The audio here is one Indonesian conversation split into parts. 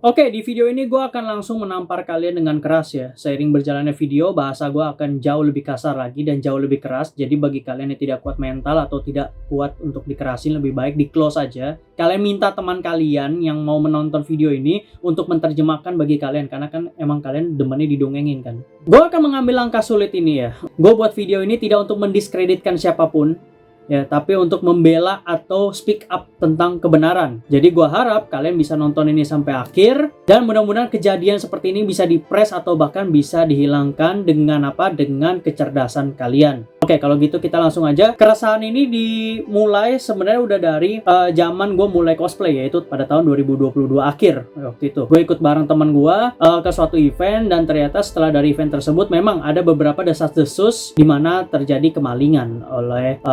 Oke, di video ini gue akan langsung menampar kalian dengan keras ya. Seiring berjalannya video, bahasa gue akan jauh lebih kasar lagi dan jauh lebih keras. Jadi bagi kalian yang tidak kuat mental atau tidak kuat untuk dikerasin, lebih baik di close aja. Kalian minta teman kalian yang mau menonton video ini untuk menerjemahkan bagi kalian. Karena kan emang kalian demennya didongengin kan. Gue akan mengambil langkah sulit ini ya. Gue buat video ini tidak untuk mendiskreditkan siapapun, ya, tapi untuk membela atau speak up tentang kebenaran. Jadi gua harap kalian bisa nonton ini sampai akhir dan mudah-mudahan kejadian seperti ini bisa dipres atau bahkan bisa dihilangkan dengan apa? Dengan kecerdasan kalian. Oke, kalau gitu kita langsung aja. Keresahan ini dimulai sebenarnya udah dari zaman gue mulai cosplay, yaitu pada tahun 2022 akhir waktu itu. Gue ikut bareng teman gue ke suatu event dan ternyata setelah dari event tersebut memang ada beberapa desas-desus di mana terjadi kemalingan oleh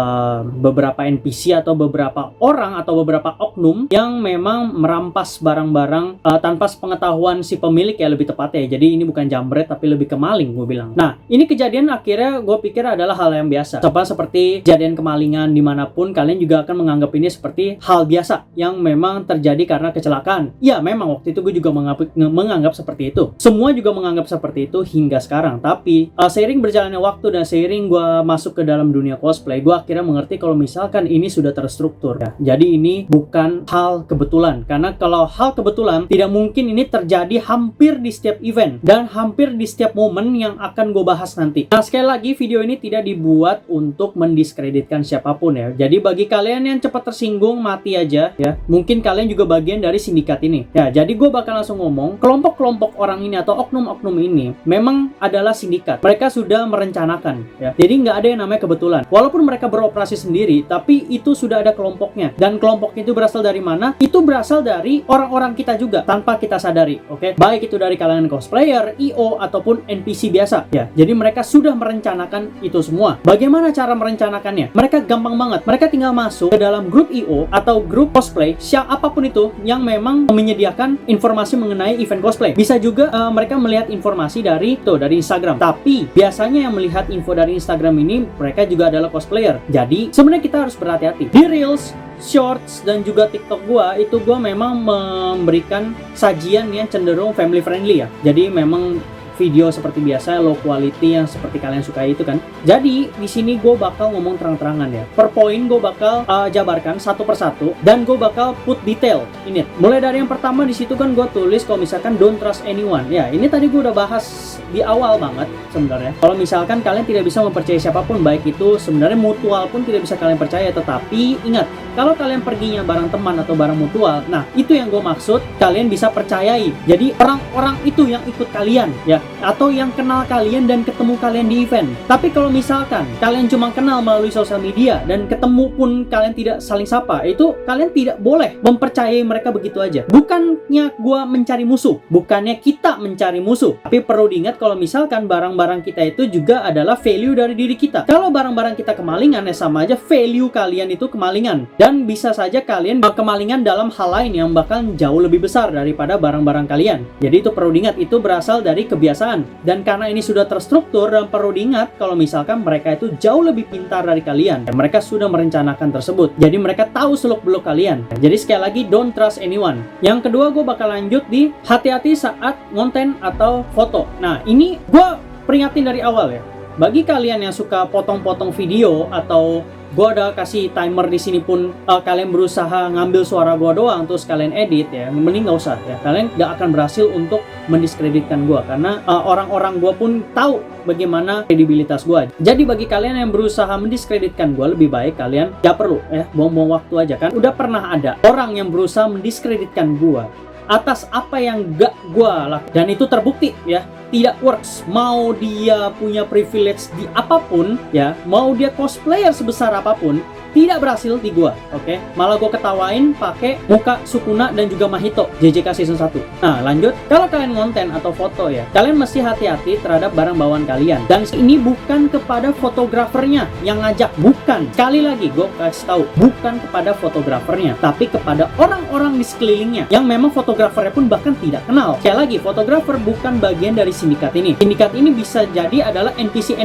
beberapa NPC atau beberapa orang atau beberapa oknum yang memang merampas barang-barang tanpa sepengetahuan si pemilik ya, lebih tepatnya. Jadi ini bukan jambret tapi lebih ke maling gue bilang. Nah, ini kejadian akhirnya gue pikir adalah hal yang biasa. Seperti kejadian kemalingan dimanapun, kalian juga akan menganggap ini seperti hal biasa yang memang terjadi karena kecelakaan. Ya, memang waktu itu gue juga menganggap seperti itu. Semua juga menganggap seperti itu hingga sekarang. Tapi seiring berjalannya waktu dan seiring gue masuk ke dalam dunia cosplay, gue akhirnya mengerti kalau misalkan ini sudah terstruktur ya. Jadi ini bukan hal kebetulan. Karena kalau hal kebetulan, tidak mungkin ini terjadi hampir di setiap event dan hampir di setiap momen yang akan gue bahas nanti. Nah, sekali lagi video ini tidak dibuat untuk mendiskreditkan siapapun ya. Jadi bagi kalian yang cepat tersinggung, mati aja ya. Mungkin kalian juga bagian dari sindikat ini. Ya, jadi gue bakal langsung ngomong, kelompok-kelompok orang ini atau oknum-oknum ini memang adalah sindikat. Mereka sudah merencanakan ya. Jadi nggak ada yang namanya kebetulan. Walaupun mereka beroperasi sendiri, tapi itu sudah ada kelompoknya. Dan kelompoknya itu berasal dari mana? Itu berasal dari orang-orang kita juga tanpa kita sadari. Oke? Baik itu dari kalangan cosplayer, IO ataupun NPC biasa ya. Jadi mereka sudah merencanakan itu semua. Bagaimana cara merencanakannya? Mereka gampang banget. Mereka tinggal masuk ke dalam grup IO atau grup cosplay, apapun itu yang memang menyediakan informasi mengenai event cosplay. Bisa juga mereka melihat informasi dari Instagram. Tapi biasanya yang melihat info dari Instagram ini mereka juga adalah cosplayer. Jadi sebenarnya kita harus berhati-hati. Di Reels, Shorts dan juga TikTok gua memang memberikan sajian yang cenderung family friendly ya. Jadi memang video seperti biasa, low quality yang seperti kalian suka itu kan. Jadi di sini gue bakal ngomong terang-terangan ya. Per poin gue bakal jabarkan satu persatu dan gue bakal put detail. Ini mulai dari yang pertama di situ kan gue tulis kalau misalkan don't trust anyone. Ya ini tadi gue udah bahas di awal banget sebenarnya. Kalau misalkan kalian tidak bisa mempercayai siapapun, baik itu sebenarnya mutual pun tidak bisa kalian percaya. Tetapi ingat, kalau kalian perginya bareng teman atau bareng mutual, nah itu yang gue maksud, kalian bisa percayai. Jadi orang-orang itu yang ikut kalian ya, atau yang kenal kalian dan ketemu kalian di event. Tapi kalau misalkan kalian cuma kenal melalui sosial media dan ketemu pun kalian tidak saling sapa, itu kalian tidak boleh mempercayai mereka begitu aja. Bukannya gua mencari musuh, bukannya kita mencari musuh, tapi perlu diingat kalau misalkan barang-barang kita itu juga adalah value dari diri kita. Kalau barang-barang kita kemalingan, ya sama aja value kalian itu kemalingan. Dan bisa saja kalian kemalingan dalam hal lain yang bahkan jauh lebih besar daripada barang-barang kalian. Jadi itu perlu diingat, itu berasal dari kebiasaan. Dan karena ini sudah terstruktur dan perlu diingat kalau misalkan mereka itu jauh lebih pintar dari kalian dan mereka sudah merencanakan tersebut. Jadi mereka tahu seluk-beluk kalian. Jadi sekali lagi, don't trust anyone. Yang kedua, gue bakal lanjut di hati-hati saat konten atau foto. Nah ini gue peringatin dari awal ya. Bagi kalian yang suka potong-potong video atau gue udah kasih timer di sini pun kalian berusaha ngambil suara gue doang terus kalian edit ya, mending nggak usah ya. Kalian nggak akan berhasil untuk mendiskreditkan gue karena orang-orang gue pun tahu bagaimana kredibilitas gue. Jadi bagi kalian yang berusaha mendiskreditkan gue, lebih baik kalian gak perlu ya buang-buang waktu aja kan. Udah pernah ada orang yang berusaha mendiskreditkan gue atas apa yang gak gue lakukan dan itu terbukti ya, tidak works. Mau dia punya privilege di apapun ya, mau dia cosplayer sebesar apapun, tidak berhasil di gua, oke? Malah gua ketawain pakai muka Sukuna dan juga Mahito JJK season 1. Nah, lanjut. Kalau kalian konten atau foto ya, kalian mesti hati-hati terhadap barang bawaan kalian. Dan ini bukan kepada fotografernya yang ngajak, bukan. Sekali lagi gua kasih tahu, bukan kepada fotografernya, tapi kepada orang-orang di sekelilingnya yang memang fotografernya pun bahkan tidak kenal. Sekali lagi, fotografer bukan bagian dari sindikat ini. Sindikat ini bisa jadi adalah NPC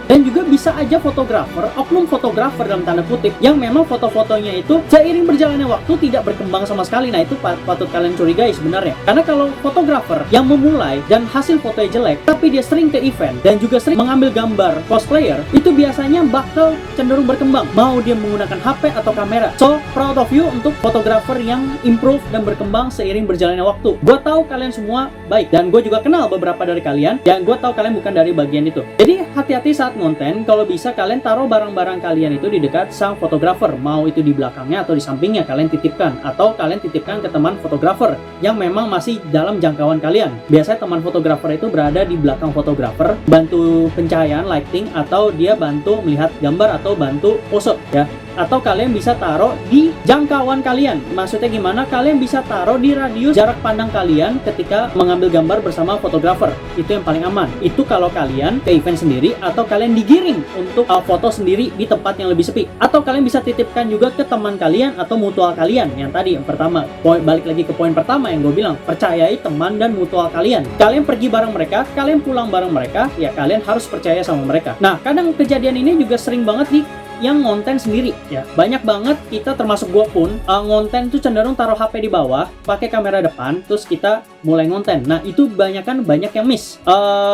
dan juga bisa aja fotografer, oknum fotografer dalam tanda kutip, yang memang foto-fotonya itu seiring berjalannya waktu tidak berkembang sama sekali. Nah, itu patut kalian curigai sebenarnya. Karena kalau fotografer yang memulai dan hasil fotonya jelek, tapi dia sering ke event dan juga sering mengambil gambar cosplayer, itu biasanya bakal cenderung berkembang, mau dia menggunakan HP atau kamera. So, proud of you untuk fotografer yang improve dan berkembang seiring berjalannya waktu. Gue tahu kalian semua baik, dan gue juga kenal beberapa dari kalian, dan gue tahu kalian bukan dari bagian itu. Jadi hati-hati saat konten. Kalau bisa kalian taruh barang-barang kalian itu di dekat sang fotografer, mau itu di belakangnya atau di sampingnya kalian titipkan, atau kalian titipkan ke teman fotografer yang memang masih dalam jangkauan kalian. Biasanya teman fotografer itu berada di belakang fotografer, bantu pencahayaan, lighting, atau dia bantu melihat gambar atau bantu pose ya. Atau kalian bisa taruh di jangkauan kalian. Maksudnya gimana? Kalian bisa taruh di radius jarak pandang kalian ketika mengambil gambar bersama fotografer. Itu yang paling aman. Itu kalau kalian ke event sendiri atau kalian digiring untuk foto sendiri di tempat yang lebih sepi. Atau kalian bisa titipkan juga ke teman kalian atau mutual kalian. Yang tadi yang pertama. Balik lagi ke poin pertama yang gue bilang, percayai teman dan mutual kalian. Kalian pergi bareng mereka, kalian pulang bareng mereka, ya kalian harus percaya sama mereka. Nah, kadang kejadian ini juga sering banget yang ngonten sendiri ya. Banyak banget kita, termasuk gue pun, ngonten tuh cenderung taruh HP di bawah, pakai kamera depan, terus kita mulai ngonten. Nah, itu banyak yang miss.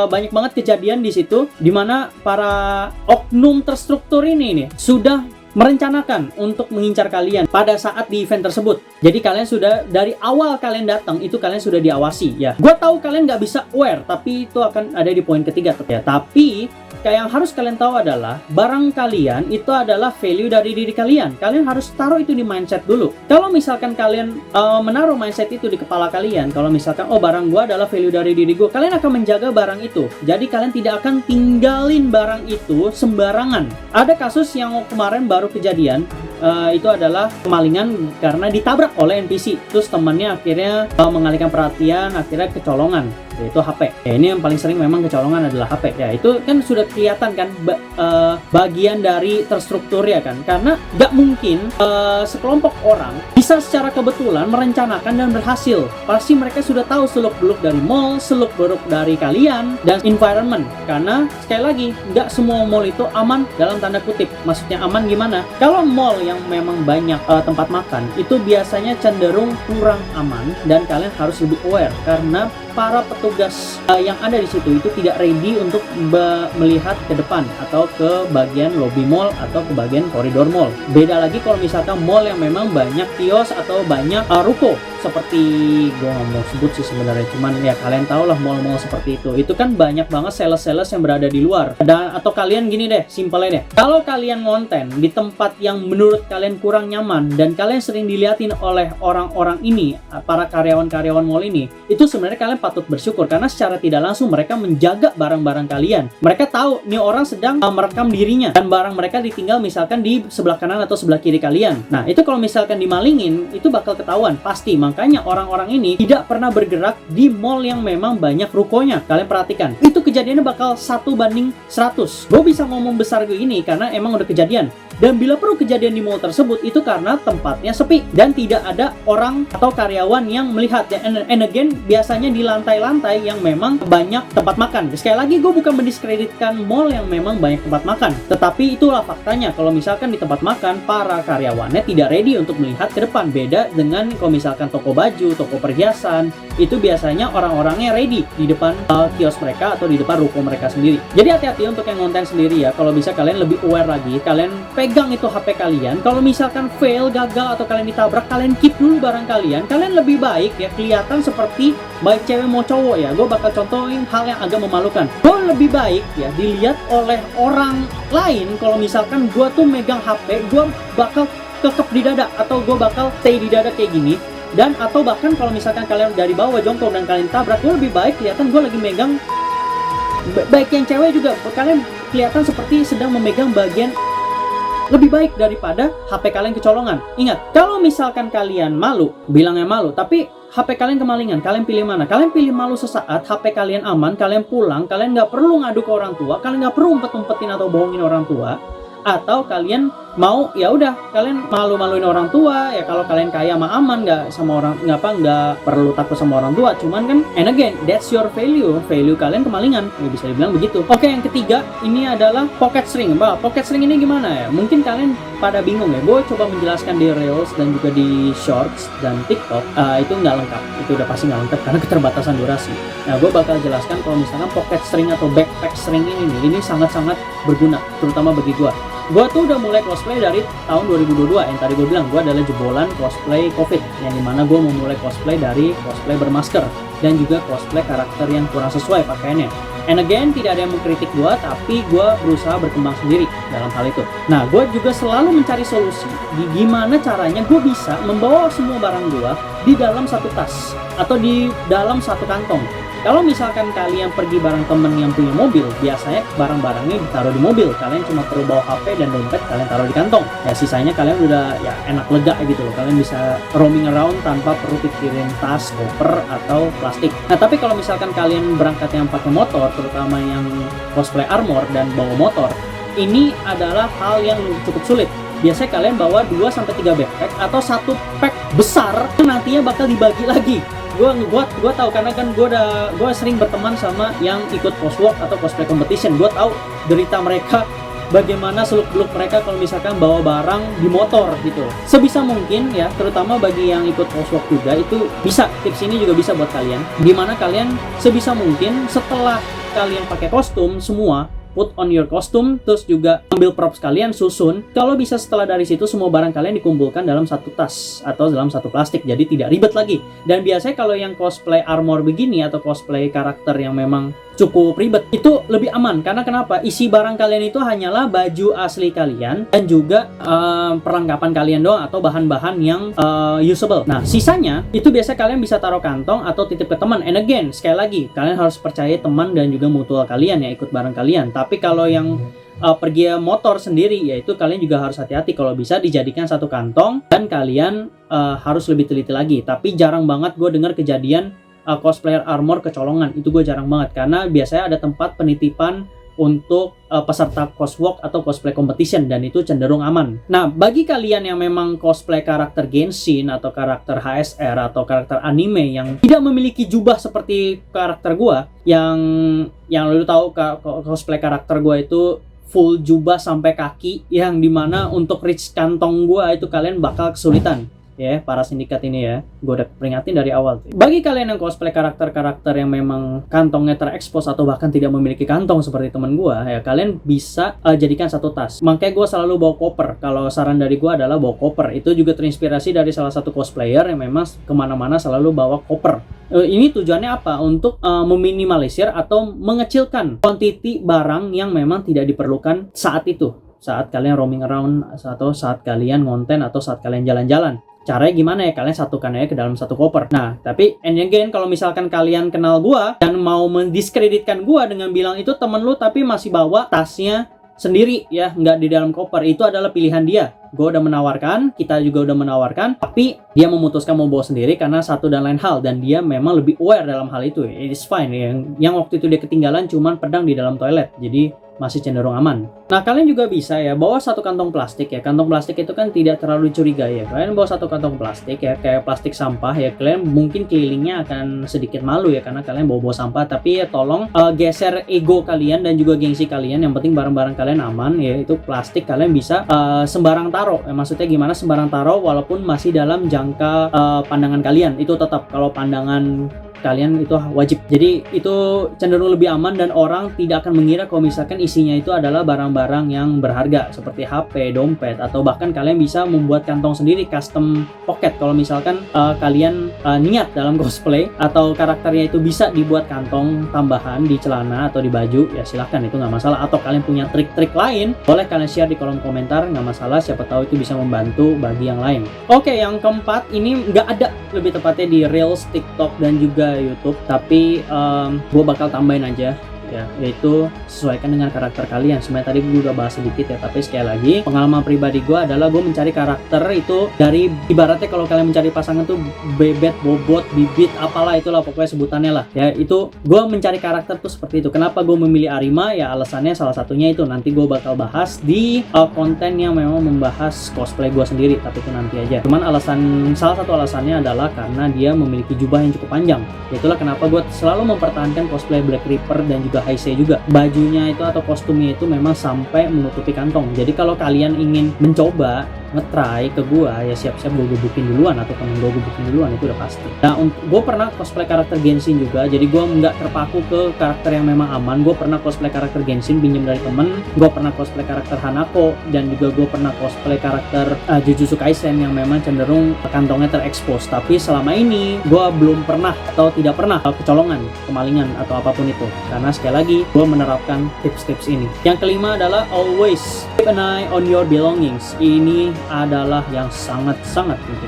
Banyak banget kejadian di situ dimana para oknum terstruktur ini nih sudah merencanakan untuk mengincar kalian pada saat di event tersebut. Jadi kalian sudah dari awal kalian datang itu kalian sudah diawasi ya. Gue tahu kalian nggak bisa aware, tapi itu akan ada di poin ketiga ya. Tapi kayak yang harus kalian tahu adalah barang kalian itu adalah value dari diri kalian. Kalian harus taruh itu di mindset dulu. Kalau misalkan kalian menaruh mindset itu di kepala kalian, kalau misalkan barang gua adalah value dari diri gua, kalian akan menjaga barang itu. Jadi kalian tidak akan tinggalin barang itu sembarangan. Ada kasus yang kemarin baru kejadian, itu adalah kemalingan karena ditabrak oleh NPC. Terus temannya akhirnya mengalihkan perhatian, akhirnya kecolongan, yaitu HP. Ya, ini yang paling sering memang kecolongan adalah HP. Ya, itu kan sudah kelihatan kan bagian dari terstruktur ya kan. Karena nggak mungkin sekelompok orang bisa secara kebetulan merencanakan dan berhasil. Pasti mereka sudah tahu seluk-beluk dari mall, seluk-beluk dari kalian, dan environment. Karena sekali lagi, nggak semua mall itu aman dalam tanda kutip. Maksudnya aman gimana? Kalau mall yang memang banyak tempat makan, itu biasanya cenderung kurang aman, dan kalian harus lebih aware. Karena para petugas yang ada di situ itu tidak ready untuk melihat ke depan atau ke bagian lobby mall atau ke bagian koridor mall. Beda lagi kalau misalkan mall yang memang banyak kios atau banyak ruko, seperti gue nggak mau sebut sih sebenarnya, cuman ya kalian tahu lah mall-mall seperti itu kan banyak banget sales-sales yang berada di luar. Dan atau kalian gini deh, simpelnya deh, kalau kalian ngonten di tempat yang menurut kalian kurang nyaman dan kalian sering diliatin oleh orang-orang ini, para karyawan-karyawan mall ini, itu sebenarnya kalian patut bersyukur karena secara tidak langsung mereka menjaga barang-barang kalian. Mereka tahu nih orang sedang merekam dirinya dan barang mereka ditinggal misalkan di sebelah kanan atau sebelah kiri kalian. Nah, itu kalau misalkan dimalingin itu bakal ketahuan pasti. Makanya orang-orang ini tidak pernah bergerak di mall yang memang banyak rukonya. Kalian perhatikan, itu kejadiannya bakal 1:100. Gue bisa ngomong besar ini karena emang udah kejadian. Dan bila perlu kejadian di mall tersebut itu karena tempatnya sepi dan tidak ada orang atau karyawan yang melihat. And again, biasanya di lantai-lantai yang memang banyak tempat makan. Sekali lagi, gue bukan mendiskreditkan mall yang memang banyak tempat makan, tetapi itulah faktanya. Kalau misalkan di tempat makan para karyawannya tidak ready untuk melihat ke depan. Beda dengan kalau misalkan toko baju, toko perhiasan, itu biasanya orang-orangnya ready di depan kios mereka atau di depan ruko mereka sendiri. Jadi hati-hati untuk yang konten sendiri ya. Kalau bisa kalian lebih aware lagi, kalian pegang itu HP kalian. Kalau misalkan fail, gagal, atau kalian ditabrak, kalian keep dulu barang kalian. Kalian lebih baik ya kelihatan seperti baik cewek mau cowok ya. Gue bakal contohin hal yang agak memalukan. Gue lebih baik ya dilihat oleh orang lain kalau misalkan gue tuh megang HP, gue bakal kekep di dada atau gue bakal stay di dada kayak gini. Dan atau bahkan kalau misalkan kalian dari bawah jongkok dan kalian tabrak, gue lebih baik kelihatan gue lagi megang. Baik yang cewek juga kalian kelihatan seperti sedang memegang bagian lebih baik daripada HP kalian kecolongan. Ingat, kalau misalkan kalian malu, bilangnya malu, tapi HP kalian kemalingan, kalian pilih mana? Kalian pilih malu sesaat, HP kalian aman, kalian pulang, kalian nggak perlu ngadu ke orang tua, kalian nggak perlu umpet-umpetin atau bohongin orang tua, atau kalian mau ya udah kalian malu-maluin orang tua ya, kalau kalian kaya mah aman, nggak perlu takut sama orang tua. Cuman kan, and again, that's your value kalian kemalingan ya, bisa dibilang begitu. Oke, yang ketiga ini adalah pocket string. Pocket string ini gimana ya, mungkin kalian pada bingung ya. Gue coba menjelaskan di Reels dan juga di Shorts dan TikTok, itu nggak lengkap, itu udah pasti nggak lengkap karena keterbatasan durasi. Nah, gue bakal jelaskan kalau misalkan pocket string atau backpack string ini sangat-sangat berguna, terutama bagi gue. Gue tuh udah mulai cosplay dari tahun 2022. Yang tadi gue bilang, gue adalah jebolan cosplay COVID, yang dimana gue memulai cosplay dari cosplay bermasker dan juga cosplay karakter yang kurang sesuai pakaiannya. And again, tidak ada yang mengkritik gue, tapi gue berusaha berkembang sendiri dalam hal itu. Nah, gue juga selalu mencari solusi di gimana caranya gue bisa membawa semua barang gue di dalam satu tas atau di dalam satu kantong. Kalau misalkan kalian pergi bareng temen yang punya mobil, biasanya barang-barangnya ditaruh di mobil. Kalian cuma perlu bawa HP dan dompet, kalian taruh di kantong. Ya sisanya kalian udah ya enak lega gitu loh. Kalian bisa roaming around tanpa perlu pikirin tas, koper, atau plastik. Nah, tapi kalau misalkan kalian berangkat yang pakai motor, terutama yang cosplay armor dan bawa motor, ini adalah hal yang cukup sulit. Biasanya kalian bawa 2-3 backpack atau satu pack besar, nantinya bakal dibagi lagi. Gue tahu karena kan gue sering berteman sama yang ikut coswalk atau cosplay competition. Gue tahu derita mereka, bagaimana seluk-beluk mereka kalau misalkan bawa barang di motor gitu. Sebisa mungkin ya, terutama bagi yang ikut coswalk juga, itu bisa, tips ini juga bisa buat kalian, dimana kalian sebisa mungkin setelah kalian pakai kostum semua, put on your costume, terus juga ambil props kalian, susun. Kalau bisa setelah dari situ semua barang kalian dikumpulkan dalam satu tas atau dalam satu plastik, jadi tidak ribet lagi. Dan biasanya kalau yang cosplay armor begini atau cosplay karakter yang memang cukup ribet, itu lebih aman. Karena kenapa? Isi barang kalian itu hanyalah baju asli kalian dan juga perlengkapan kalian doang atau bahan-bahan yang usable. Nah, sisanya itu biasa kalian bisa taruh kantong atau titip ke teman. And again, sekali lagi, kalian harus percaya teman dan juga mutual kalian ya ikut bareng kalian. Tapi kalau yang pergi motor sendiri, yaitu kalian juga harus hati-hati. Kalau bisa dijadikan satu kantong dan kalian harus lebih teliti lagi. Tapi jarang banget gue dengar kejadian cosplayer armor kecolongan. Itu gue jarang banget, karena biasanya ada tempat penitipan untuk peserta coswalk atau cosplay competition, dan itu cenderung aman. Nah, bagi kalian yang memang cosplay karakter Genshin atau karakter HSR atau karakter anime yang tidak memiliki jubah seperti karakter gue, yang lu tahu cosplay karakter gue itu full jubah sampai kaki, yang dimana untuk reach kantong gue itu kalian bakal kesulitan. Ya, para sindikat ini ya, gue udah peringatin dari awal tuh. Bagi kalian yang cosplay karakter-karakter yang memang kantongnya terekspos atau bahkan tidak memiliki kantong seperti teman gue, ya kalian bisa jadikan satu tas. Makanya gue selalu bawa koper. Kalau saran dari gue adalah bawa koper. Itu juga terinspirasi dari salah satu cosplayer yang memang kemana-mana selalu bawa koper. Ini tujuannya apa? Untuk meminimalisir atau mengecilkan quantity barang yang memang tidak diperlukan saat itu. Saat kalian roaming around, atau saat kalian ngonten, atau saat kalian jalan-jalan. Caranya gimana ya? Kalian satukan aja ke dalam satu koper. Nah, tapi and again, kalau misalkan kalian kenal gua dan mau mendiskreditkan gua dengan bilang itu temen lu tapi masih bawa tasnya sendiri ya, nggak di dalam koper, itu adalah pilihan dia. Gua udah menawarkan, kita juga udah menawarkan, tapi dia memutuskan mau bawa sendiri karena satu dan lain hal, dan dia memang lebih aware dalam hal itu. It is fine. Yang waktu itu dia ketinggalan cuman pedang di dalam toilet, jadi masih cenderung aman. Nah, kalian juga bisa ya bawa satu kantong plastik ya. Kantong plastik itu kan tidak terlalu curigai ya. Kalian bawa satu kantong plastik ya, kayak plastik sampah ya. Kalian mungkin kelilingnya akan sedikit malu ya karena kalian bawa sampah, tapi ya tolong geser ego kalian dan juga gengsi kalian. Yang penting barang-barang kalian aman ya. Itu plastik kalian bisa sembarang taruh. Maksudnya gimana sembarang taruh walaupun masih dalam jangka pandangan kalian. Itu tetap kalau pandangan kalian itu wajib. Jadi itu cenderung lebih aman dan orang tidak akan mengira kalau misalkan isinya itu adalah barang-barang yang berharga seperti HP, dompet, atau bahkan kalian bisa membuat kantong sendiri, custom pocket. Kalau misalkan kalian niat dalam cosplay atau karakternya itu bisa dibuat kantong tambahan di celana atau di baju, ya silahkan, itu nggak masalah. Atau kalian punya trik-trik lain, boleh kalian share di kolom komentar, nggak masalah, siapa tahu itu bisa membantu bagi yang lain. Oke, yang keempat ini nggak ada, lebih tepatnya di Reels, TikTok, dan juga YouTube, tapi gue bakal tambahin aja ya, yaitu sesuaikan dengan karakter kalian. Sebenarnya tadi gue udah bahas sedikit ya, tapi sekali lagi pengalaman pribadi gue adalah gue mencari karakter itu dari, ibaratnya kalau kalian mencari pasangan tuh bebet, bobot, bibit, apalah itulah pokoknya sebutannya lah ya. Itu gue mencari karakter tuh seperti itu. Kenapa gue memilih Arima? Ya alasannya salah satunya itu nanti gue bakal bahas di konten yang memang membahas cosplay gue sendiri, tapi itu nanti aja. Cuman salah satu alasannya adalah karena dia memiliki jubah yang cukup panjang. Itulah kenapa gue selalu mempertahankan cosplay Black Reaper dan juga Heisei juga. Bajunya itu atau kostumnya itu memang sampai menutupi kantong. Jadi kalau kalian ingin mencoba ngetry ke gua, ya siap-siap gue gebukin duluan atau temen gue gebukin duluan, itu udah pasti. Nah, gue pernah cosplay karakter Genshin juga, jadi gue nggak terpaku ke karakter yang memang aman. Gue pernah cosplay karakter Genshin pinjam dari temen, gue pernah cosplay karakter Hanako, dan juga gue pernah cosplay karakter Jujutsu Kaisen yang memang cenderung kantongnya terekspos. Tapi selama ini gue belum pernah atau tidak pernah kecolongan, kemalingan atau apapun itu, karena sekali lagi gue menerapkan tips-tips ini. Yang kelima adalah always keep an eye on your belongings. Ini adalah yang sangat-sangat penting.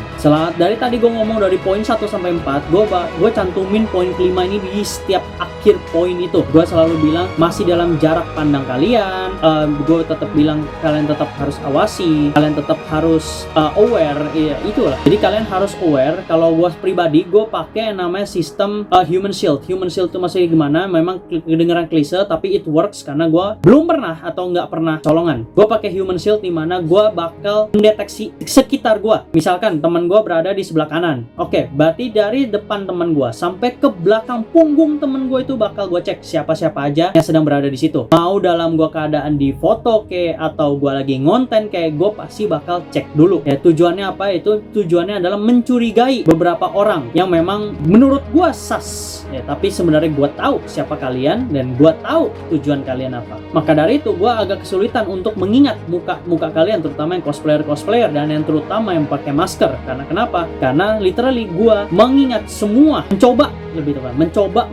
Dari tadi gue ngomong dari poin 1 sampai 4, gue cantumin poin kelima ini di setiap akhir poin itu. Gue selalu bilang masih dalam jarak pandang kalian. Gue tetap bilang kalian tetap harus awasi, kalian tetap harus aware. Ya, itulah. Jadi kalian harus aware. Kalau gue pribadi, gue pakai yang namanya sistem human shield. Human shield itu masih gimana? Memang kedengeran klise, tapi it works karena gue belum pernah atau nggak pernah colongan. Gue pakai human shield di mana gue bakal mendeteksi sekitar gue. Misalkan teman gue berada di sebelah kanan, oke, berarti dari depan teman gue sampai ke belakang punggung teman gue itu bakal gue cek siapa-siapa aja yang sedang berada di situ. Mau dalam gue keadaan di foto atau gue lagi ngonten gue pasti bakal cek dulu. Ya tujuannya apa? Itu tujuannya adalah mencurigai beberapa orang yang memang menurut gue sus. Ya tapi sebenarnya gue tahu siapa kalian dan gue tahu tujuan kalian apa. Maka dari itu gue agak kesulitan untuk mengingat muka kalian, terutama yang cosplayer dan yang terutama yang pakai masker. Karena kenapa? Karena literally gue mengingat semua, mencoba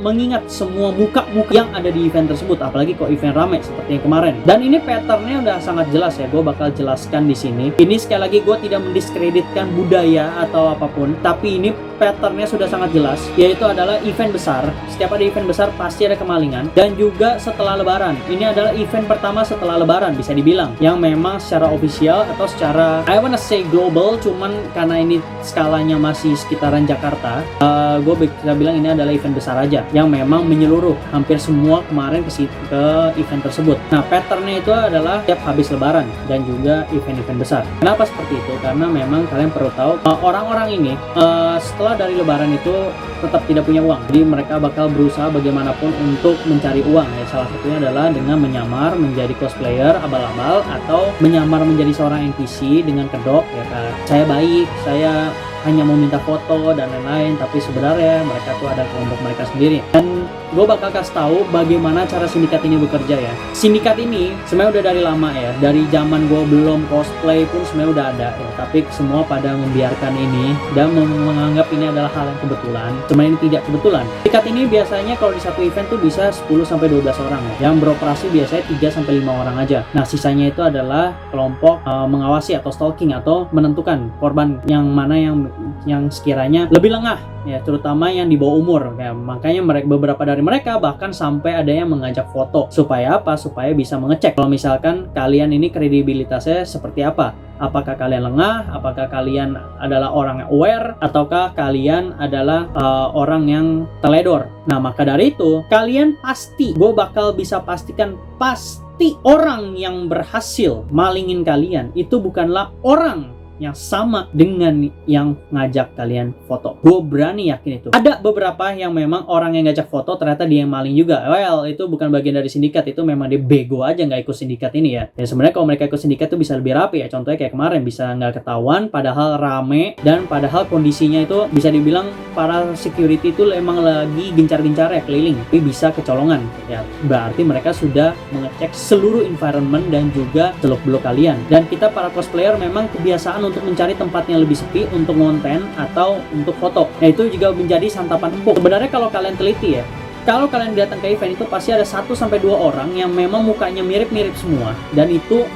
mengingat semua muka-muka yang ada di event tersebut, apalagi kok event rame seperti yang kemarin. Dan ini patternnya udah sangat jelas ya, gue bakal jelaskan di sini. Ini sekali lagi gue tidak mendiskreditkan budaya atau apapun, tapi ini patternnya sudah sangat jelas, yaitu adalah event besar. Setiap ada event besar pasti ada kemalingan, dan juga setelah lebaran. Ini adalah event pertama setelah lebaran bisa dibilang, yang memang secara official atau secara I wanna say global, cuman karena ini skalanya masih sekitaran Jakarta, gue bisa bilang ini adalah event besar aja yang memang menyeluruh hampir semua kemarin ke event tersebut. Nah, patternnya itu adalah tiap habis lebaran dan juga event-event besar. Kenapa seperti itu? Karena memang kalian perlu tahu orang-orang ini setelah dari lebaran itu tetap tidak punya uang, jadi mereka bakal berusaha bagaimanapun untuk mencari uang ya. Salah satunya adalah dengan menyamar menjadi cosplayer abal-abal atau menyamar menjadi seorang NPC dengan kedok ya kan. Saya baik, saya hanya mau minta foto dan lain-lain, tapi sebenarnya mereka tuh ada kelompok mereka sendiri. Dan gue bakal kasih tahu bagaimana cara sindikat ini bekerja ya. Sindikat ini sebenarnya udah dari lama ya, dari zaman gue belum cosplay pun sebenarnya udah ada ya. Tapi semua pada membiarkan ini dan menganggap ini adalah hal yang kebetulan. Sebenarnya ini tidak kebetulan. Sindikat ini biasanya kalau di satu event tuh bisa 10-12 orang ya. Yang beroperasi biasanya 3-5 orang aja. Nah sisanya itu adalah kelompok mengawasi atau stalking atau menentukan korban yang mana yang sekiranya lebih lengah ya, terutama yang di bawah umur ya. Makanya beberapa dari mereka bahkan sampai ada yang mengajak foto. Supaya apa? Supaya bisa mengecek kalau misalkan kalian ini kredibilitasnya seperti apa. Apakah kalian lengah? Apakah kalian adalah orang yang aware? Ataukah kalian adalah orang yang teledor? Nah maka dari itu kalian pasti, gue bakal bisa pastikan pasti orang yang berhasil malingin kalian itu bukanlah orang yang sama dengan yang ngajak kalian foto. Gue berani yakin itu. Ada beberapa yang memang orang yang ngajak foto ternyata dia yang maling juga. Well, itu bukan bagian dari sindikat, itu memang dia bego aja nggak ikut sindikat ini ya. Ya sebenarnya kalau mereka ikut sindikat itu bisa lebih rapi ya. Contohnya kayak kemarin bisa nggak ketahuan, padahal rame dan padahal kondisinya itu bisa dibilang para security itu emang lagi gencar-gencar ya keliling, tapi bisa kecolongan. Ya berarti mereka sudah mengecek seluruh environment dan juga seluk-beluk kalian. Dan kita para cosplayer memang kebiasaan untuk mencari tempat yang lebih sepi untuk konten atau untuk foto. Nah itu juga menjadi santapan empuk. Sebenarnya kalau kalian teliti ya, kalau kalian datang ke event itu pasti ada 1-2 orang yang memang mukanya mirip-mirip semua, dan itu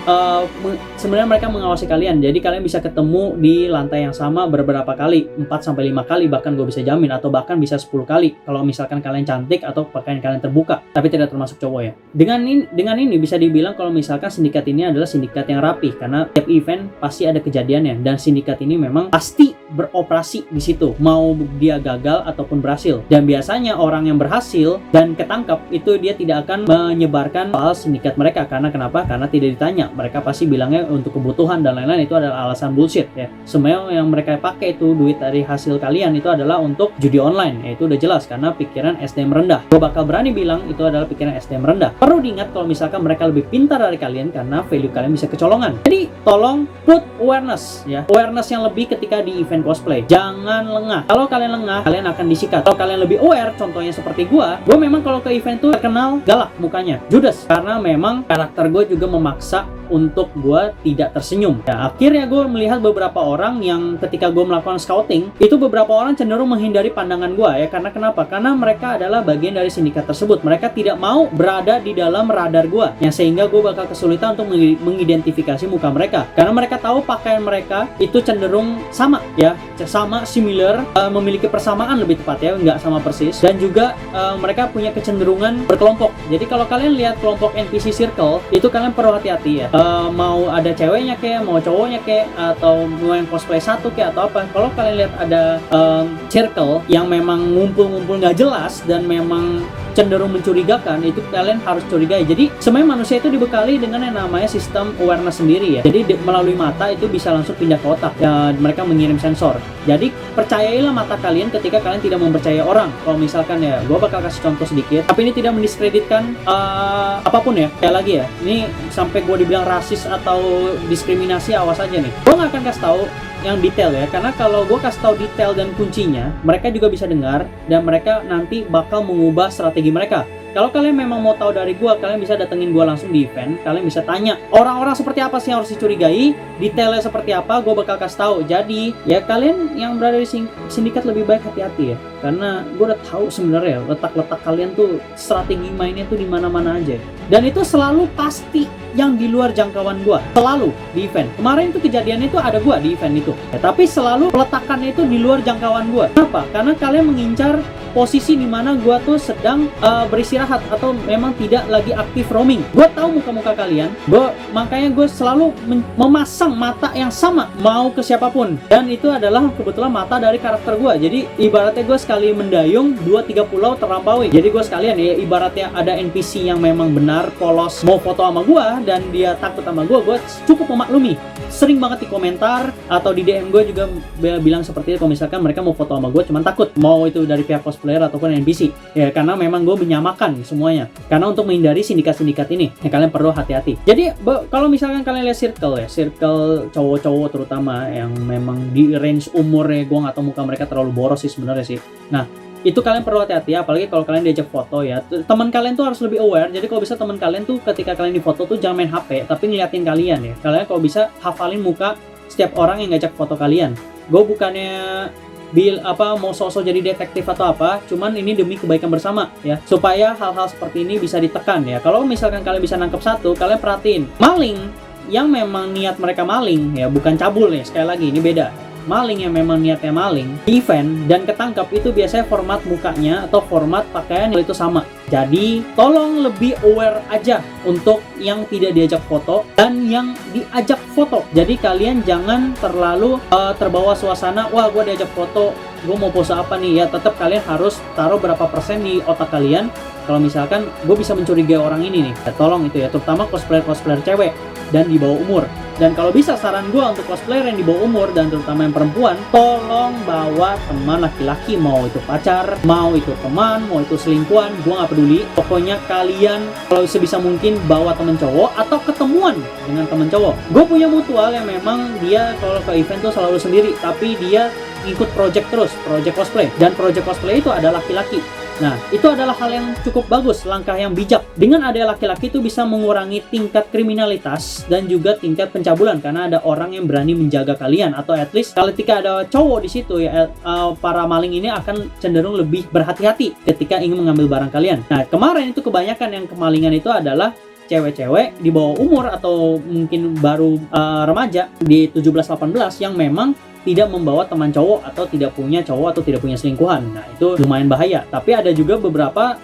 sebenarnya mereka mengawasi kalian. Jadi kalian bisa ketemu di lantai yang sama beberapa kali, 4-5 kali bahkan gue bisa jamin, atau bahkan bisa 10 kali kalau misalkan kalian cantik atau pakaian kalian terbuka, tapi tidak termasuk cowok ya. Dengan ini bisa dibilang kalau misalkan sindikat ini adalah sindikat yang rapi, karena tiap event pasti ada kejadiannya, dan sindikat ini memang pasti beroperasi di situ, mau dia gagal ataupun berhasil. Dan biasanya orang yang berhasil dan ketangkap itu dia tidak akan menyebarkan soal sindikat mereka. Karena kenapa? Karena tidak ditanya. Mereka pasti bilangnya untuk kebutuhan dan lain-lain, itu adalah alasan bullshit ya. Semua yang mereka pakai itu duit dari hasil kalian itu adalah untuk judi online, ya itu udah jelas, karena pikiran SDM rendah. Gue bakal berani bilang itu adalah pikiran SDM rendah. Perlu diingat kalau misalkan mereka lebih pintar dari kalian, karena value kalian bisa kecolongan. Jadi tolong put awareness ya, awareness yang lebih ketika di event cosplay. Jangan lengah. Kalau kalian lengah, kalian akan disikat. Kalau kalian lebih aware, contohnya seperti gue memang kalau ke event tuh terkenal galak mukanya, judes, karena memang karakter gue juga memaksa untuk gue tidak tersenyum. Ya, akhirnya gue melihat beberapa orang yang ketika gue melakukan scouting, itu beberapa orang cenderung menghindari pandangan gue ya. Karena kenapa? Karena mereka adalah bagian dari sindikat tersebut. Mereka tidak mau berada di dalam radar gue, yang sehingga gue bakal kesulitan untuk mengidentifikasi muka mereka. Karena mereka tahu pakaian mereka itu cenderung sama ya, sama, similar, memiliki persamaan lebih tepat ya, nggak sama persis. Dan juga mereka punya kecenderungan berkelompok. Jadi kalau kalian lihat kelompok NPC Circle, itu kalian perlu hati-hati ya. Mau ada ceweknya kayak, mau cowoknya kayak, atau mau yang cosplay satu kayak atau apa. Kalau kalian lihat ada circle yang memang ngumpul-ngumpul nggak jelas dan memang cenderung mencurigakan, itu kalian harus curigai. Jadi sebenarnya manusia itu dibekali dengan yang namanya sistem awareness sendiri ya. Jadi melalui mata itu bisa langsung pindah ke otak ya, mereka mengirim sensor. Jadi percayailah mata kalian ketika kalian tidak mempercayai orang. Kalau misalkan ya, gue bakal kasih contoh sedikit, tapi ini tidak mendiskreditkan apapun ya. Kayak lagi ya, ini sampai gue dibilang rasis atau diskriminasi, awas aja nih. Gue nggak akan kasih tahu yang detail ya, karena kalau gue kasih tahu detail dan kuncinya, mereka juga bisa dengar dan mereka nanti bakal mengubah strategi mereka. Kalau kalian memang mau tahu dari gue, kalian bisa datengin gue langsung di event. Kalian bisa tanya orang-orang seperti apa sih yang harus dicurigai, detailnya seperti apa, gue bakal kasih tahu. Jadi ya kalian yang berada di sindikat lebih baik hati-hati ya, karena gue udah tahu sebenarnya letak-letak kalian tuh, strategi mainnya tuh di mana-mana aja. Dan itu selalu pasti yang di luar jangkauan gue, selalu di event. Kemarin tuh kejadiannya itu ada gue di event itu, ya, tapi selalu peletakannya itu di luar jangkauan gue. Kenapa? Karena kalian mengincar posisi di mana gue tuh sedang beristirahat atau memang tidak lagi aktif roaming. Gue tahu muka-muka kalian, makanya gue selalu memasang mata yang sama mau ke siapapun, dan itu adalah kebetulan mata dari karakter gue. Jadi ibaratnya gue sekali mendayung 2-3 pulau terlampaui. Jadi gue sekalian ya, ibaratnya ada NPC yang memang benar polos mau foto sama gue dan dia takut sama gue cukup memaklumi. Sering banget di komentar atau di DM gue juga bilang seperti itu, kalau misalkan mereka mau foto sama gue cuman takut, mau itu dari pihak cosplayer ataupun NPC ya, karena memang gue menyamakan semuanya, karena untuk menghindari sindikat-sindikat ini ya, kalian perlu hati-hati. Jadi kalau misalkan kalian lihat circle ya, circle cowok-cowok terutama yang memang di range umurnya, gue nggak tahu muka mereka terlalu boros sih sebenarnya sih. Nah itu kalian perlu hati-hati, apalagi kalau kalian diajak foto ya. Teman kalian tuh harus lebih aware. Jadi kalau bisa teman kalian tuh ketika kalian di foto tuh jangan main HP, tapi ngeliatin kalian ya. Kalian kalau bisa hafalin muka setiap orang yang ngajak foto kalian. Gue bukannya mau sosok jadi detektif atau apa, cuman ini demi kebaikan bersama ya, supaya hal-hal seperti ini bisa ditekan ya. Kalau misalkan kalian bisa nangkep satu, kalian perhatiin maling yang memang niat mereka maling ya, bukan cabul nih, sekali lagi ini beda. Maling yang memang niatnya maling, event dan ketangkap itu biasanya format mukanya atau format pakaian itu sama. Jadi tolong lebih aware aja untuk yang tidak diajak foto dan yang diajak foto. Jadi kalian jangan terlalu terbawa suasana, wah gue diajak foto, gue mau pose apa nih ya. Tetap kalian harus taruh berapa persen di otak kalian kalau misalkan gue bisa mencurigai orang ini nih ya, tolong itu ya, terutama cosplayer cewek dan di bawah umur. Dan kalau bisa saran gue untuk cosplayer yang di bawah umur dan terutama yang perempuan, tolong bawa teman laki-laki, mau itu pacar, mau itu teman, mau itu selingkuhan, gue nggak peduli. Pokoknya kalian kalau sebisa mungkin bawa teman cowok atau ketemuan dengan teman cowok. Gue punya mutual yang memang dia kalau ke event tuh selalu sendiri, tapi dia ikut project terus, project cosplay, dan project cosplay itu ada laki-laki. Nah, itu adalah hal yang cukup bagus, langkah yang bijak. Dengan ada laki-laki itu bisa mengurangi tingkat kriminalitas dan juga tingkat pencabulan karena ada orang yang berani menjaga kalian, atau at least ketika ada cowok di situ ya, para maling ini akan cenderung lebih berhati-hati ketika ingin mengambil barang kalian. Nah, kemarin itu kebanyakan yang kemalingan itu adalah cewek-cewek di bawah umur atau mungkin baru remaja di 17-18 yang memang tidak membawa teman cowok atau tidak punya cowok atau tidak punya selingkuhan. Nah, itu lumayan bahaya. Tapi ada juga beberapa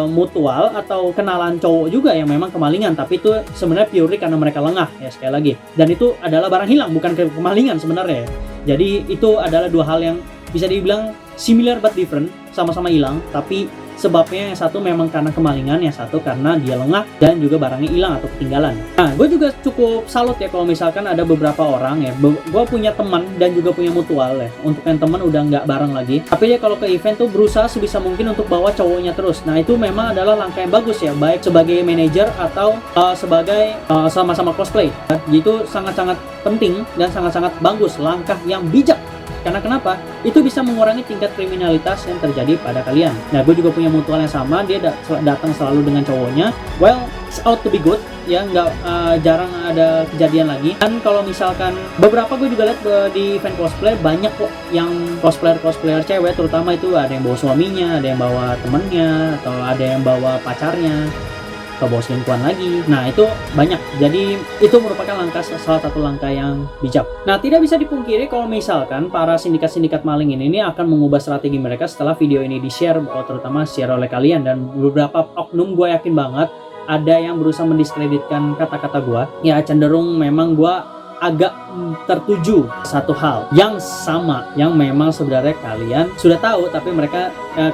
mutual atau kenalan cowok juga yang memang kemalingan, tapi itu sebenarnya purely karena mereka lengah ya, sekali lagi. Dan itu adalah barang hilang, bukan kemalingan sebenarnya. Jadi itu adalah dua hal yang bisa dibilang similar but different, sama-sama hilang, tapi sebabnya yang satu memang karena kemalingan, yang satu karena dia lengah dan juga barangnya hilang atau ketinggalan. Nah, gue juga cukup salut ya kalau misalkan ada beberapa orang ya, gue punya teman dan juga punya mutual ya. Untuk yang teman udah nggak bareng lagi, tapi dia kalau ke event tuh berusaha sebisa mungkin untuk bawa cowoknya terus. Nah, itu memang adalah langkah yang bagus ya, baik sebagai manajer atau sebagai sama-sama cosplay. Itu sangat-sangat penting dan sangat-sangat bagus, langkah yang bijak. Karena kenapa? Itu bisa mengurangi tingkat kriminalitas yang terjadi pada kalian. Nah, gue juga punya mutual yang sama, dia datang selalu dengan cowoknya. Well, it's out to be good, ya, nggak jarang ada kejadian lagi. Dan kalau misalkan beberapa gue juga lihat di event cosplay banyak kok yang cosplayer cewek, terutama itu ada yang bawa suaminya, ada yang bawa temennya, atau ada yang bawa pacarnya, atau bawa selingkuhan lagi. Nah, itu banyak. Jadi itu merupakan salah satu langkah yang bijak. Nah, tidak bisa dipungkiri kalau misalkan para sindikat maling ini akan mengubah strategi mereka setelah video ini di-share, terutama share oleh kalian. Dan beberapa oknum gue yakin banget ada yang berusaha mendiskreditkan kata-kata gue. Ya, cenderung memang gue agak tertuju satu hal yang sama, yang memang sebenarnya kalian sudah tahu, tapi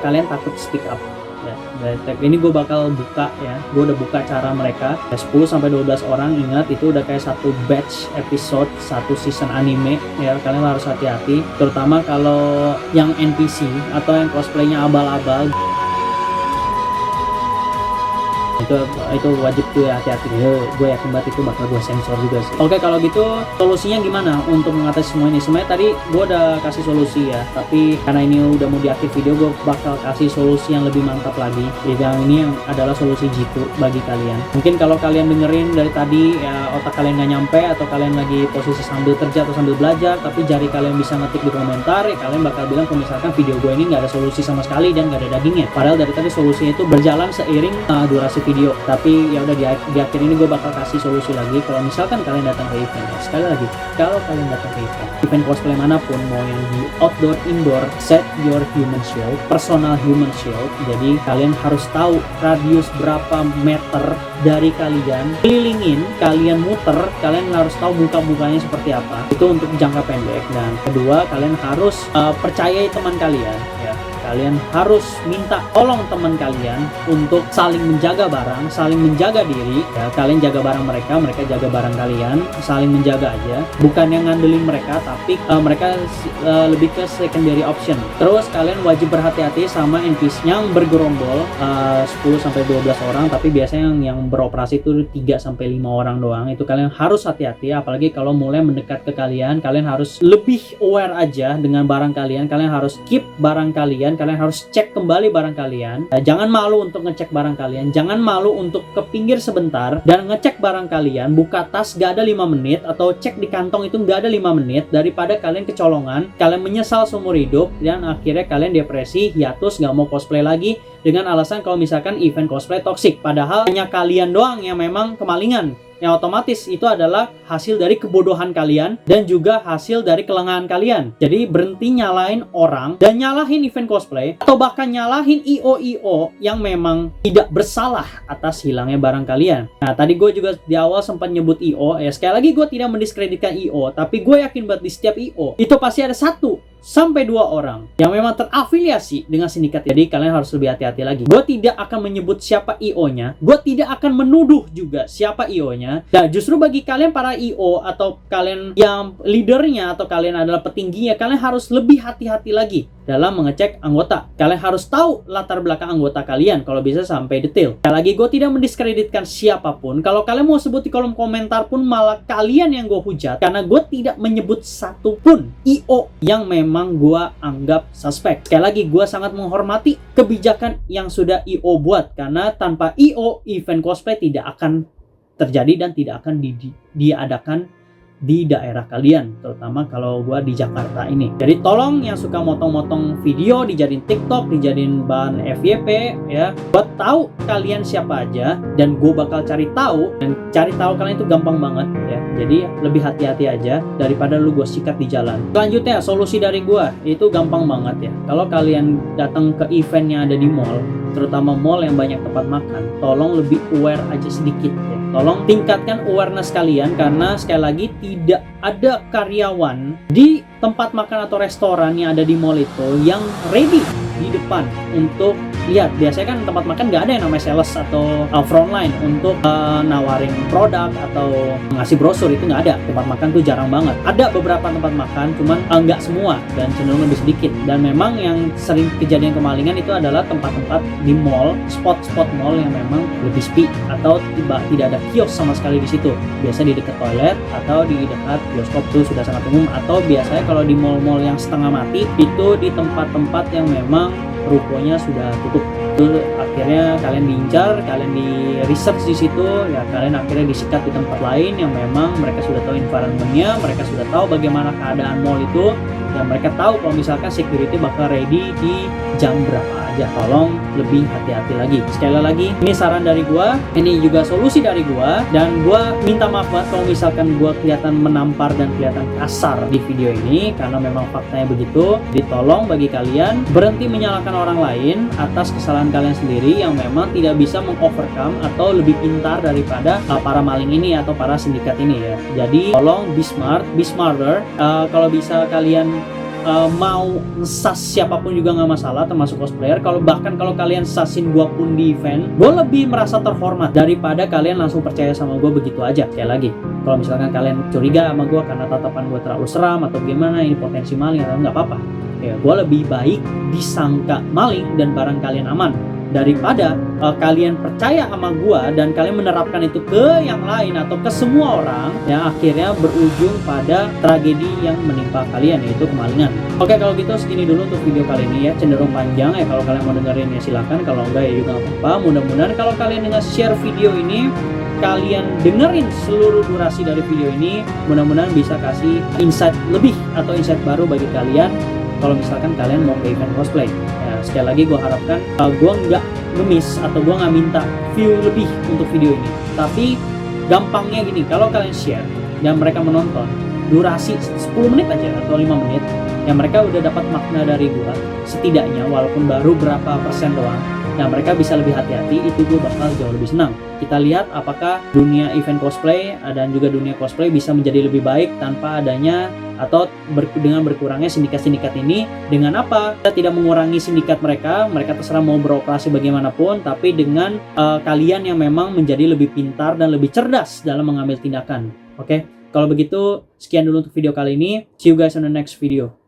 kalian takut speak up. Ini gue bakal buka ya, gue udah buka cara mereka 10-12 orang. Ingat, itu udah kayak satu batch episode, satu season anime ya, kalian harus hati-hati, terutama kalau yang NPC atau yang cosplaynya abal-abal. Itu wajib tuh ya, hati-hati. Gue yakin banget itu bakal gue sensor juga sih. Oke, kalau gitu solusinya gimana untuk mengatasi semua ini? Sebenarnya tadi gue udah kasih solusi ya, tapi karena ini udah mau di akhir video, gue bakal kasih solusi yang lebih mantap lagi. Jadi yang ini yang adalah solusi jitu bagi kalian. Mungkin kalau kalian dengerin dari tadi ya, otak kalian nggak nyampe, atau kalian lagi posisi sambil kerja atau sambil belajar, tapi jari kalian bisa ngetik di komentar ya, kalian bakal bilang kalau misalkan video gue ini nggak ada solusi sama sekali dan nggak ada dagingnya. Padahal dari tadi solusinya itu berjalan seiring durasi video. Tapi ya udah, di akhir ini gue bakal kasih solusi lagi kalau misalkan kalian datang ke event ya. Sekali lagi, kalau kalian datang ke event cosplay manapun, mau yang di outdoor, indoor, set your human shield, personal human shield. Jadi kalian harus tahu radius berapa meter dari kalian, kelilingin, kalian muter, kalian harus tahu muka-mukanya seperti apa. Itu untuk jangka pendek. Dan kedua, kalian harus percayai teman kalian ya. Kalian harus minta tolong teman kalian untuk saling menjaga barang, saling menjaga diri ya. Kalian jaga barang mereka, mereka jaga barang kalian, saling menjaga aja, bukan yang ngandelin mereka, tapi mereka lebih ke secondary option. Terus kalian wajib berhati-hati sama NPC yang bergerombol 10-12 orang, tapi biasanya yang beroperasi itu 3-5 orang doang. Itu kalian harus hati-hati, apalagi kalau mulai mendekat ke kalian harus lebih aware aja dengan barang kalian harus keep barang kalian harus cek kembali barang kalian. Jangan malu untuk ngecek barang kalian, jangan malu untuk ke pinggir sebentar dan ngecek barang kalian. Buka tas gak ada 5 menit, atau cek di kantong itu gak ada 5 menit, daripada kalian kecolongan, kalian menyesal seumur hidup, dan akhirnya kalian depresi, hiatus, gak mau cosplay lagi dengan alasan kalau misalkan event cosplay toxic. Padahal hanya kalian doang yang memang kemalingan, yang otomatis itu adalah hasil dari kebodohan kalian dan juga hasil dari kelengahan kalian. Jadi berhenti nyalahin orang dan nyalahin event cosplay, atau bahkan nyalahin IO yang memang tidak bersalah atas hilangnya barang kalian. Nah, tadi gue juga di awal sempat nyebut IO ya. Sekali lagi, gue tidak mendiskreditkan IO, tapi gue yakin banget di setiap IO itu pasti ada 1-2 orang yang memang terafiliasi dengan sindikat. Jadi kalian harus lebih hati-hati lagi. Gue tidak akan menyebut siapa IO-nya, gue tidak akan menuduh juga siapa IO-nya. Nah, justru bagi kalian para IO, atau kalian yang leadernya, atau kalian adalah petingginya, kalian harus lebih hati-hati lagi dalam mengecek anggota. Kalian harus tahu latar belakang anggota kalian, kalau bisa sampai detail. Sekali lagi, gue tidak mendiskreditkan siapapun. Kalau kalian mau sebut di kolom komentar pun malah kalian yang gue hujat, karena gue tidak menyebut satupun IO yang memang gue anggap suspek. Sekali lagi, gue sangat menghormati kebijakan yang sudah IO buat, karena tanpa IO, event cosplay tidak akan terjadi dan tidak akan diadakan di daerah kalian, terutama kalau gua di Jakarta ini. Jadi tolong yang suka motong-motong video dijadiin TikTok, dijadiin bahan FYP ya. Gua tahu kalian siapa aja dan gua bakal cari tahu, dan cari tahu kalian itu gampang banget ya. Jadi lebih hati-hati aja daripada lu gua sikat di jalan. Selanjutnya, solusi dari gua itu gampang banget ya. Kalau kalian datang ke event yang ada di mall, terutama mall yang banyak tempat makan, tolong lebih aware aja sedikit ya. Tolong tingkatkan awareness kalian, karena sekali lagi tidak ada karyawan di tempat makan atau restoran yang ada di mall itu yang ready di depan untuk lihat. Biasanya kan tempat makan nggak ada yang namanya sales atau frontline untuk nawarin produk atau ngasih brosur, itu nggak ada. Tempat makan tuh jarang banget. Ada beberapa tempat makan, cuman nggak semua dan cenderung lebih sedikit. Dan memang yang sering kejadian kemalingan itu adalah tempat-tempat di mall, spot-spot mall yang memang lebih sepi atau tidak ada kios sama sekali di situ. Biasa di dekat toilet atau di dekat bioskop, tuh sudah sangat umum. Atau biasanya kalau di mall-mall yang setengah mati itu di tempat-tempat yang memang rukonya sudah tutup. Itu akhirnya kalian diincar, kalian di research di situ ya, kalian akhirnya disikat di tempat lain yang memang mereka sudah tahu environment-nya, mereka sudah tahu bagaimana keadaan mall itu, dan mereka tahu kalau misalkan security bakal ready di jam berapa aja. Tolong lebih hati-hati lagi. Sekali lagi, ini saran dari gua, ini juga solusi dari gua, dan gua minta maaf banget kalau misalkan gua kelihatan menampar dan kelihatan kasar di video ini, karena memang faktanya begitu. Ditolong bagi kalian berhenti menyalahkan orang lain atas kesalahan kalian sendiri yang memang tidak bisa mengovercome atau lebih pintar daripada para maling ini atau para sindikat ini ya. Jadi tolong be smart, be smarter. Kalau bisa kalian mau sas siapapun juga nggak masalah, termasuk cosplayer. Bahkan kalau kalian sasin gua pun di event, gua lebih merasa terhormat daripada kalian langsung percaya sama gua begitu aja. Sekali lagi, kalau misalkan kalian curiga sama gua karena tatapan gua terlalu seram atau gimana, ini potensi maling atau nggak apa-apa ya, gua lebih baik disangka maling dan barang kalian aman daripada kalian percaya sama gua dan kalian menerapkan itu ke yang lain atau ke semua orang yang akhirnya berujung pada tragedi yang menimpa kalian, yaitu kemalingan. Oke, kalau gitu segini dulu untuk video kali ini ya, cenderung panjang ya. Kalau kalian mau dengerin ya silakan, kalau enggak ya juga nggak apa-apa. Mudah-mudahan kalau kalian dengan share video ini, kalian dengerin seluruh durasi dari video ini, mudah-mudahan bisa kasih insight lebih atau insight baru bagi kalian kalau misalkan kalian mau ke event cosplay. Ya, sekali lagi gue harapkan gue nggak ngemis atau gue nggak minta view lebih untuk video ini, tapi gampangnya gini, kalau kalian share dan mereka menonton durasi 10 menit aja atau 5 menit, yang mereka udah dapat makna dari gue setidaknya, walaupun baru berapa persen doang, nah mereka bisa lebih hati-hati, itu gue bakal jauh lebih senang. Kita lihat apakah dunia event cosplay dan juga dunia cosplay bisa menjadi lebih baik tanpa adanya atau dengan berkurangnya sindikat-sindikat ini. Dengan apa? Kita tidak mengurangi sindikat mereka terserah mau beroperasi bagaimanapun, tapi dengan kalian yang memang menjadi lebih pintar dan lebih cerdas dalam mengambil tindakan. Oke? Kalau begitu, sekian dulu untuk video kali ini. See you guys on the next video.